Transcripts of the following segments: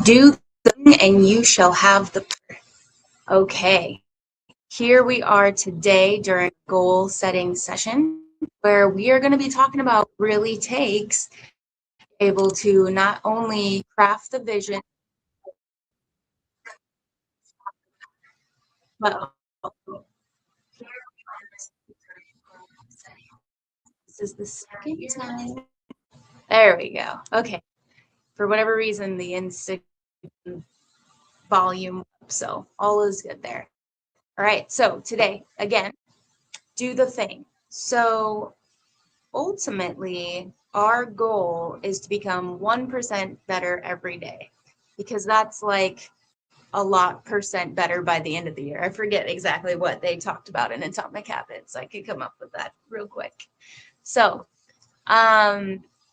Do the thing and you shall have the power. Okay, here we are today during goal setting session where we are going to be talking about what it really takes able to not only craft the vision, but this is the second time. There we go. Okay. For whatever reason, the Instagram volume up, so all is good there. All right. So today, again, do the thing. So ultimately, our goal is to become 1% better every day because that's like a lot percent better by the end of the year. I forget exactly what they talked about in Atomic Habits. I could come up with that real quick. So,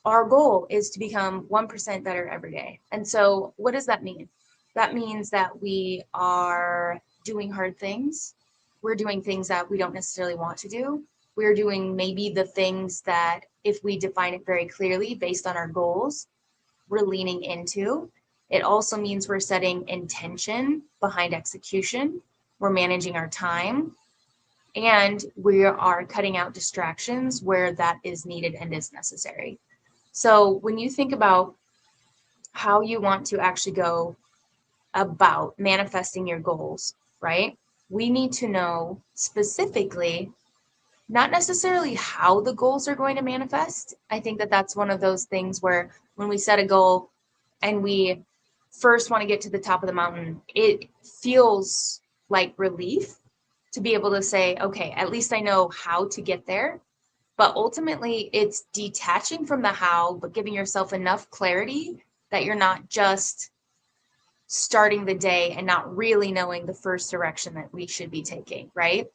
our goal is to become 1% better every day. And so, what does that mean? That means that we are doing hard things. We're doing things that we don't necessarily want to do. We're doing maybe the things that, if we define it very clearly based on our goals, we're leaning into. It also means we're setting intention behind execution. We're managing our time, and we are cutting out distractions where that is needed and is necessary. So when you think about how you want to actually go about manifesting your goals, right? We need to know specifically, not necessarily how the goals are going to manifest. I think that that's one of those things where when we set a goal and we first want to get to the top of the mountain, it feels like relief to be able to say, okay, at least I know how to get there. But ultimately, it's detaching from the how, but giving yourself enough clarity that you're not just starting the day and not really knowing the first direction that we should be taking, right?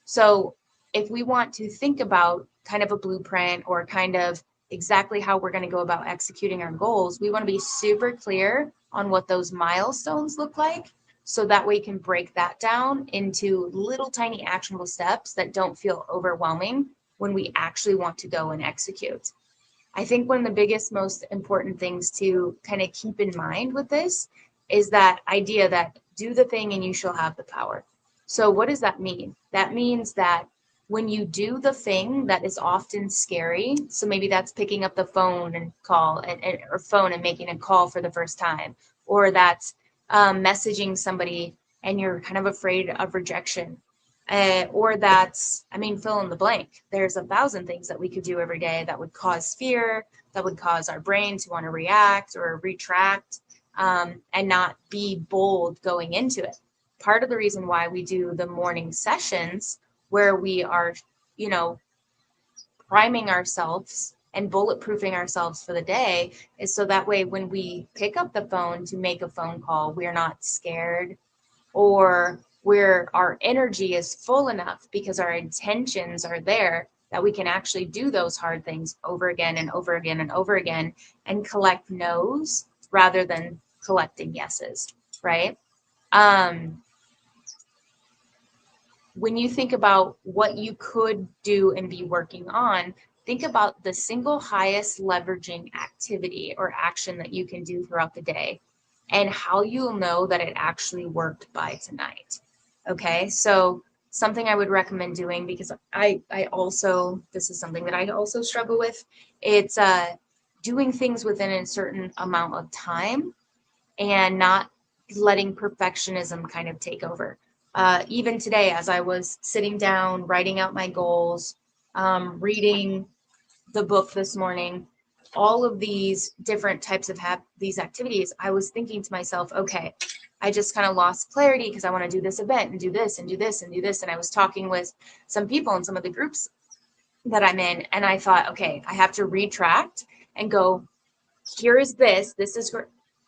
So if we want to think about kind of a blueprint or kind of exactly how we're going to go about executing our goals, we want to be super clear on what those milestones look like. So that way we can break that down into little tiny actionable steps that don't feel overwhelming when we actually want to go and execute. I think one of the biggest, most important things to kind of keep in mind with this is that idea that do the thing and you shall have the power. So what does that mean? That means that when you do the thing that is often scary, so maybe that's picking up the phone and call or phone and making a call for the first time, or that's messaging somebody and you're kind of afraid of rejection, or that's, I mean, fill in the blank. There's 1,000 things that we could do every day that would cause fear, that would cause our brain to want to react or retract, and not be bold going into it. Part of the reason why we do the morning sessions where we are, you know, priming ourselves and bulletproofing ourselves for the day is so that way when we pick up the phone to make a phone call, we're not scared, or where our energy is full enough because our intentions are there that we can actually do those hard things over again and over again and over again and collect no's rather than collecting yeses, right? Um, when you think about what you could do and be working on, think about the single highest leveraging activity or action that you can do throughout the day and how you'll know that it actually worked by tonight. Okay, so something I would recommend doing, because I also, this is something that I also struggle with, it's doing things within a certain amount of time and not letting perfectionism kind of take over. Even today, as I was sitting down, writing out my goals, reading the book this morning, all of these different types of these activities, I was thinking to myself, okay, I just kind of lost clarity because I want to do this event and do this and do this and do this. And I was talking with some people in some of the groups that I'm in, and I thought, okay, I have to retract and go, here is this. This is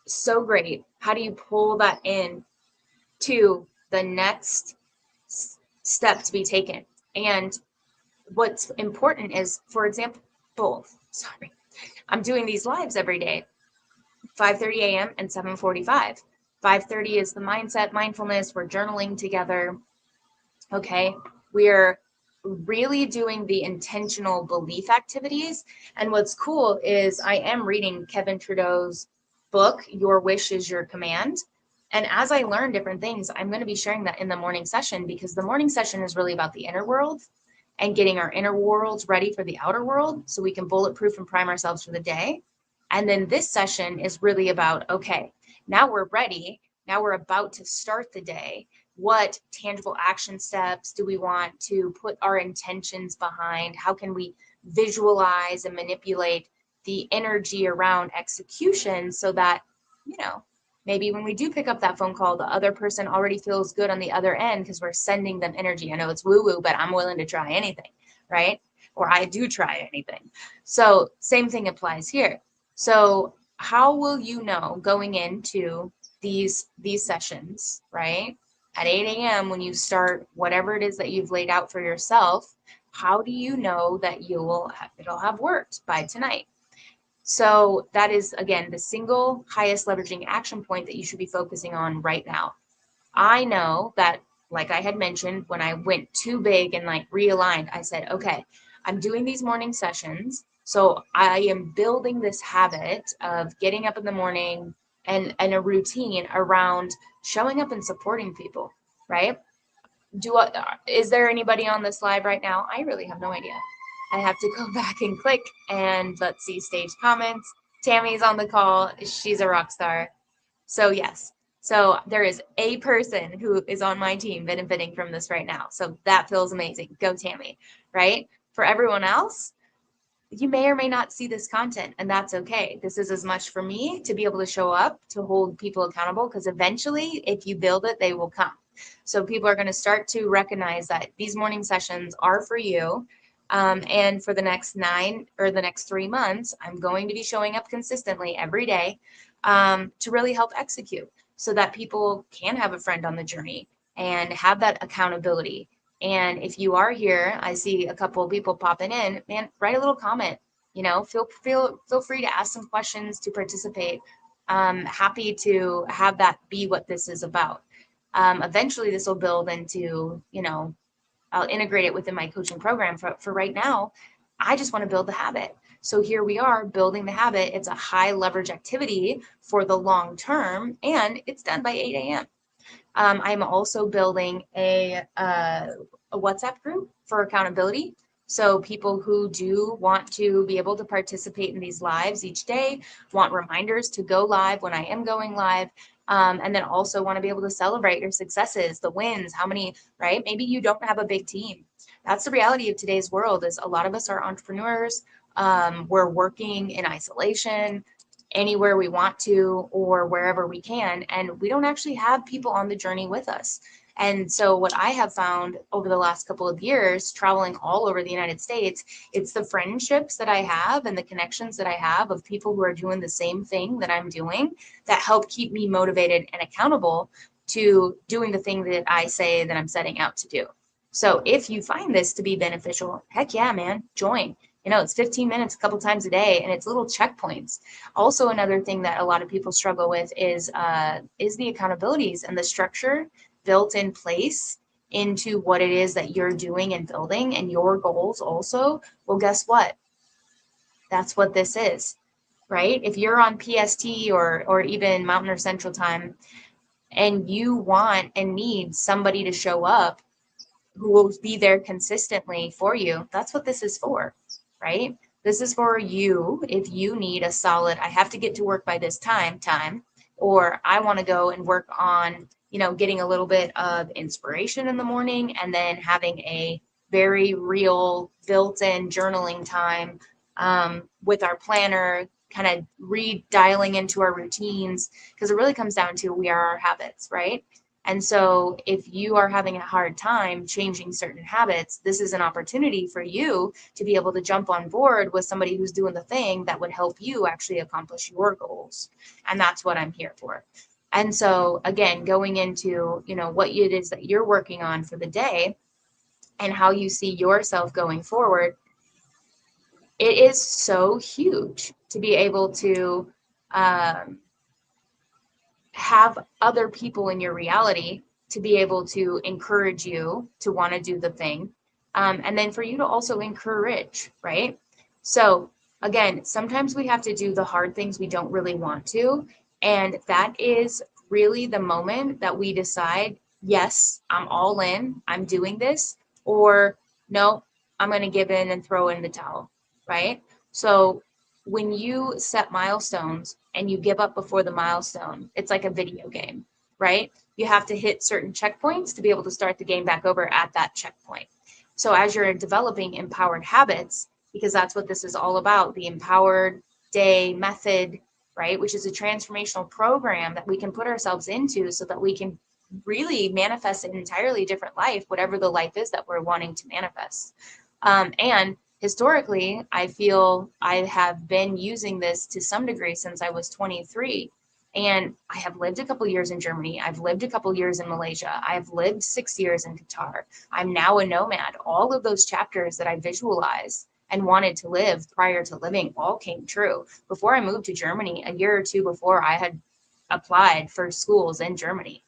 so great. How do you pull that in to the next step to be taken? And what's important is, for example, sorry, I'm doing these lives every day, 5:30 a.m. and 7:45. 5:30 is the mindset, mindfulness. We're journaling together. Okay, we're really doing the intentional belief activities. And what's cool is I am reading Kevin Trudeau's book, Your Wish is Your Command. And as I learn different things, I'm going to be sharing that in the morning session, because the morning session is really about the inner world and getting our inner worlds ready for the outer world so we can bulletproof and prime ourselves for the day. And then this session is really about, okay, now we're ready. Now we're about to start the day. What tangible action steps do we want to put our intentions behind? How can we visualize and manipulate the energy around execution so that, maybe when we do pick up that phone call, the other person already feels good on the other end because we're sending them energy. I know it's woo-woo, but I'm willing to try anything, right? Or I do try anything. So same thing applies here. So how will you know going into these sessions, right? At 8 a.m. when you start whatever it is that you've laid out for yourself, how do you know that it'll have worked by tonight? So that is, again, the single highest leveraging action point that you should be focusing on right now. I know that, like I had mentioned, when I went too big and like realigned, I said, okay, I'm doing these morning sessions. So I am building this habit of getting up in the morning and a routine around showing up and supporting people, right? Is there anybody on this live right now? I really have no idea. I have to go back and click, and let's see stage comments. Tammy's on the call. She's a rock star. So yes. So there is a person who is on my team benefiting from this right now. So that feels amazing. Go Tammy, right? For everyone else, you may or may not see this content, and that's okay. This is as much for me to be able to show up, to hold people accountable, because eventually, if you build it, they will come. So people are going to start to recognize that these morning sessions are for you. And for the next 3 months, I'm going to be showing up consistently every day to really help execute so that people can have a friend on the journey and have that accountability. And if you are here, I see a couple of people popping in, man, write a little comment, feel free to ask some questions, to participate. Happy to have that be what this is about. Eventually this will build into, I'll integrate it within my coaching program. For right now, I just want to build the habit. So here we are building the habit. It's a high leverage activity for the long term, and it's done by 8 a.m. I'm also building a WhatsApp group for accountability. So people who do want to be able to participate in these lives each day, want reminders to go live when I am going live, and then also want to be able to celebrate your successes, the wins, how many, right? Maybe you don't have a big team. That's the reality of today's world, is a lot of us are entrepreneurs. We're working in isolation anywhere we want to or wherever we can, and we don't actually have people on the journey with us. And so what I have found over the last couple of years, traveling all over the United States, it's the friendships that I have and the connections that I have of people who are doing the same thing that I'm doing that help keep me motivated and accountable to doing the thing that I say that I'm setting out to do. So if you find this to be beneficial, heck yeah, man, join. It's 15 minutes a couple times a day, and it's little checkpoints. Also, another thing that a lot of people struggle with is the accountabilities and the structure built in place into what it is that you're doing and building, and your goals also. Well, guess what? That's what this is, right? If you're on PST or even Mountain or Central Time, and you want and need somebody to show up who will be there consistently for you, that's what this is for, right? This is for you if you need a solid, I have to get to work by this time, or I want to go and work on, getting a little bit of inspiration in the morning, and then having a very real built-in journaling time with our planner, kind of redialing into our routines, because it really comes down to we are our habits, right? And so if you are having a hard time changing certain habits, this is an opportunity for you to be able to jump on board with somebody who's doing the thing that would help you actually accomplish your goals. And that's what I'm here for. And so again, going into, what it is that you're working on for the day and how you see yourself going forward, it is so huge to be able to have other people in your reality to be able to encourage you to want to do the thing. And then for you to also encourage, right? So again, sometimes we have to do the hard things we don't really want to And that is really the moment that we decide, yes, I'm all in, I'm doing this, or no, I'm going to give in and throw in the towel, right? So when you set milestones and you give up before the milestone, it's like a video game, right? You have to hit certain checkpoints to be able to start the game back over at that checkpoint. So as you're developing empowered habits, because that's what this is all about, the empowered day method, right? Which is a transformational program that we can put ourselves into so that we can really manifest an entirely different life, whatever the life is that we're wanting to manifest. And historically, I feel I have been using this to some degree since I was 23. And I have lived a couple years in Germany. I've lived a couple years in Malaysia. I've lived 6 years in Qatar. I'm now a nomad. All of those chapters that I visualized and wanted to live prior to living all came true. Before I moved to Germany, a year or two before, I had applied for schools in Germany.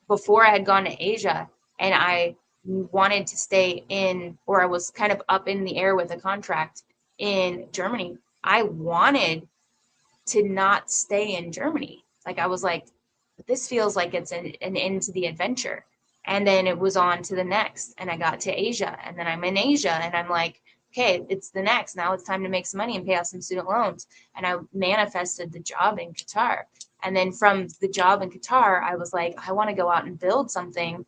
Before I had gone to Asia and I wanted to stay in, or I was kind of up in the air with a contract in Germany, I wanted to not stay in Germany. Like I was like, this feels like it's an end to the adventure. And then it was on to the next. And I got to Asia. And then I'm in Asia and I'm like, okay, it's the next. Now it's time to make some money and pay off some student loans. And I manifested the job in Qatar. And then from the job in Qatar, I was like, I want to go out and build something.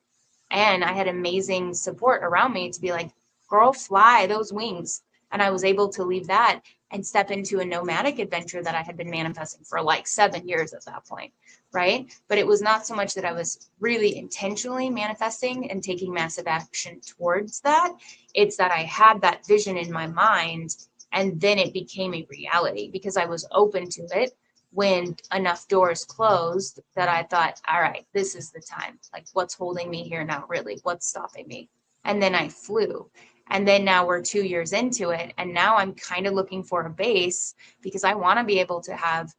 And I had amazing support around me to be like, girl, fly those wings. And I was able to leave that and step into a nomadic adventure that I had been manifesting for like 7 years at that point, right? But it was not so much that I was really intentionally manifesting and taking massive action towards that. It's that I had that vision in my mind and then it became a reality because I was open to it when enough doors closed that I thought, all right, this is the time. Like, what's holding me here now, really? What's stopping me? And then I flew. And then now we're 2 years into it. And now I'm kind of looking for a base because I want to be able to have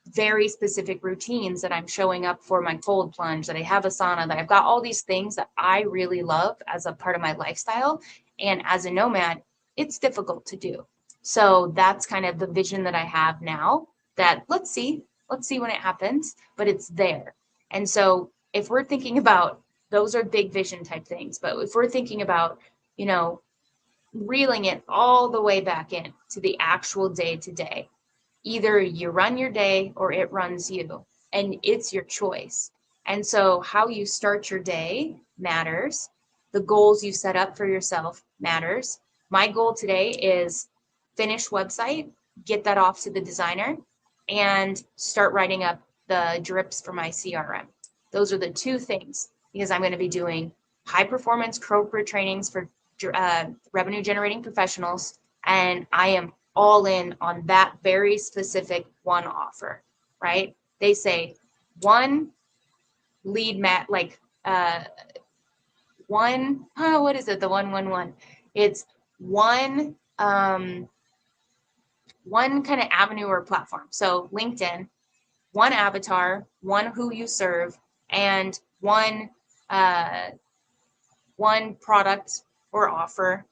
very specific routines that I'm showing up for my cold plunge, that I have a sauna, that I've got all these things that I really love as a part of my lifestyle. And as a nomad, it's difficult to do. So that's kind of the vision that I have now that let's see when it happens, but it's there. And so if we're thinking about those are big vision type things, but if we're thinking about, you know, reeling it all the way back in to the actual day to day, either you run your day or it runs you, and it's your choice. And so how you start your day matters. The goals you set up for yourself matters. My goal today is finish website, get that off to the designer, and start writing up the drips for my CRM. Those are the two things because I'm going to be doing high performance corporate trainings for revenue generating professionals, and I am all in on that very specific one offer, right? They say one lead what is it? The 111. It's one kind of avenue or platform. So LinkedIn, one avatar, one who you serve, and one product or offer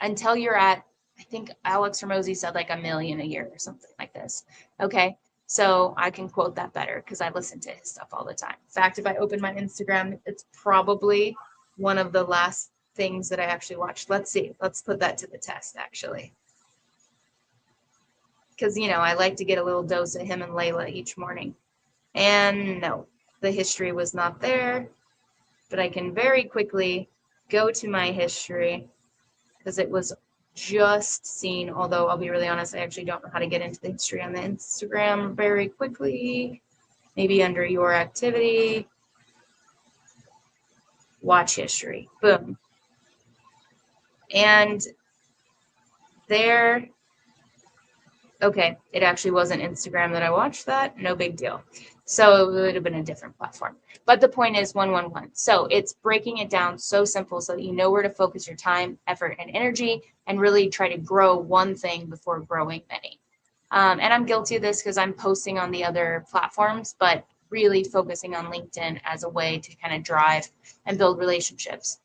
until you're at, I think Alex Ramosi said like 1 million a year or something like this. Okay. So I can quote that better because I listen to his stuff all the time. In fact, if I open my Instagram, it's probably one of the last things that I actually watched. Let's see. Let's put that to the test, actually. Because, I like to get a little dose of him and Layla each morning. And no, the history was not there. But I can very quickly go to my history because it was just seen, although I'll be really honest, I actually don't know how to get into the history on the Instagram very quickly. Maybe under your activity. Watch history. Boom. And there, okay, it actually wasn't Instagram that I watched that. No big deal. So it would have been a different platform. But the point is 111. So it's breaking it down so simple so that you know where to focus your time, effort, and energy and really try to grow one thing before growing many. And I'm guilty of this because I'm posting on the other platforms, but really focusing on LinkedIn as a way to kind of drive and build relationships.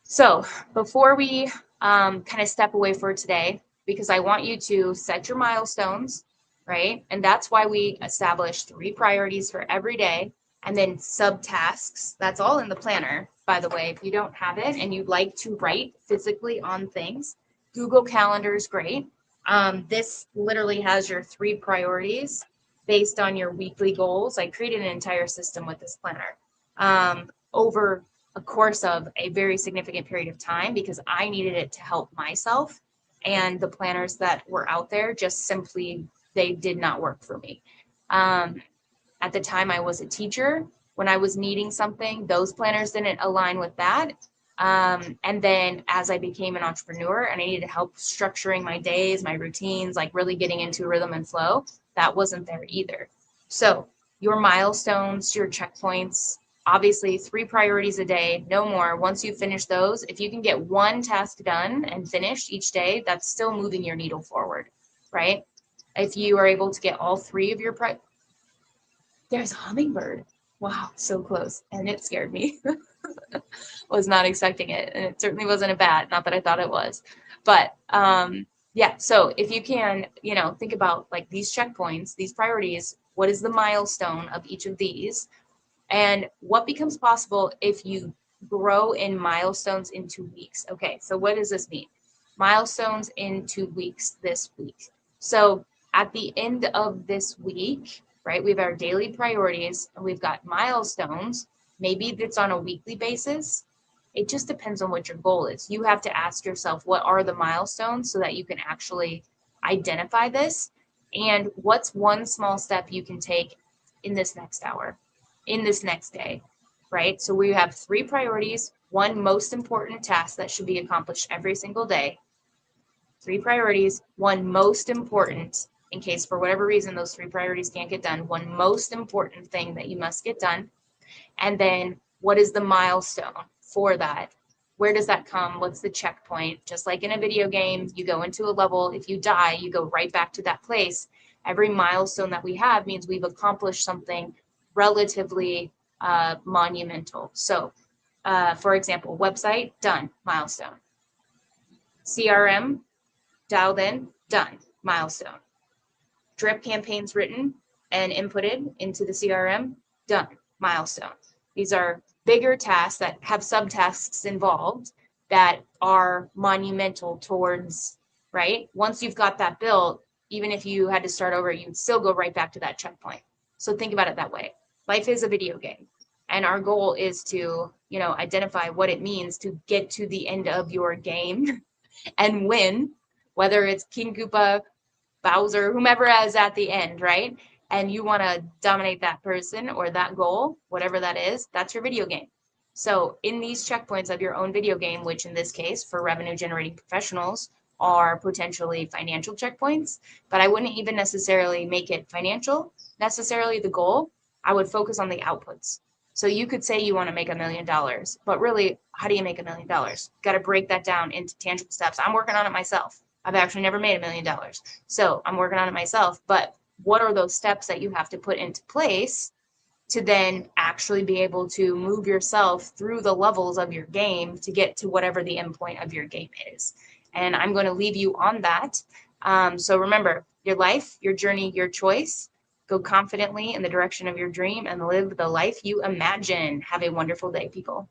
So before we kind of step away for today, because I want you to set your milestones, right? And that's why we establish 3 priorities for every day and then subtasks. That's all in the planner, by the way. If you don't have it and you'd like to write physically on things, Google Calendar is great. This literally has your 3 priorities based on your weekly goals. I created an entire system with this planner over a course of a very significant period of time because I needed it to help myself, and the planners that were out there just simply, they did not work for me. At the time I was a teacher, when I was needing something, those planners didn't align with that. And then as I became an entrepreneur and I needed help structuring my days, my routines, like really getting into rhythm and flow, that wasn't there either. So your milestones, your checkpoints, obviously 3 priorities a day, no more. Once you finish those, if you can get 1 task done and finished each day, that's still moving your needle forward, right? If you are able to get all 3 of your there's a hummingbird. Wow, so close. And it scared me. Was not expecting it. And it certainly wasn't a bat, not that I thought it was. But yeah, so if you can, think about like these checkpoints, these priorities, what is the milestone of each of these? And what becomes possible if you grow in milestones into weeks? Okay, so what does this mean? Milestones into weeks this week. So at the end of this week, right, we have our daily priorities and we've got milestones. Maybe it's on a weekly basis. It just depends on what your goal is. You have to ask yourself, what are the milestones so that you can actually identify this? And what's one small step you can take in this next hour, in this next day, right? So we have 3 priorities, 1 most important task that should be accomplished every single day. 3 priorities, 1 most important, in case for whatever reason those 3 priorities can't get done, 1 most important thing that you must get done. And then what is the milestone for that? Where does that come? What's the checkpoint? Just like in a video game, you go into a level. If you die, you go right back to that place. Every milestone that we have means we've accomplished something relatively monumental. So, for example, website, done, milestone. CRM, dialed in, done, milestone. Drip campaigns written and inputted into the CRM, done, milestone. These are bigger tasks that have subtasks involved that are monumental towards, right? Once you've got that built, even if you had to start over, you'd still go right back to that checkpoint. So think about it that way. Life is a video game. And our goal is to, identify what it means to get to the end of your game and win, whether it's King Koopa, Bowser, whomever is at the end, right? And you want to dominate that person or that goal, whatever that is, that's your video game. So in these checkpoints of your own video game, which in this case for revenue generating professionals are potentially financial checkpoints, but I wouldn't even necessarily make it financial, necessarily the goal. I would focus on the outputs. So you could say you want to make $1 million, but really, how do you make $1 million? Got to break that down into tangible steps. I'm working on it myself. I've actually never made $1 million. So I'm working on it myself, but what are those steps that you have to put into place to then actually be able to move yourself through the levels of your game to get to whatever the end point of your game is? And I'm going to leave you on that. So remember, your life, your journey, your choice. Go confidently in the direction of your dream and live the life you imagine. Have a wonderful day, people.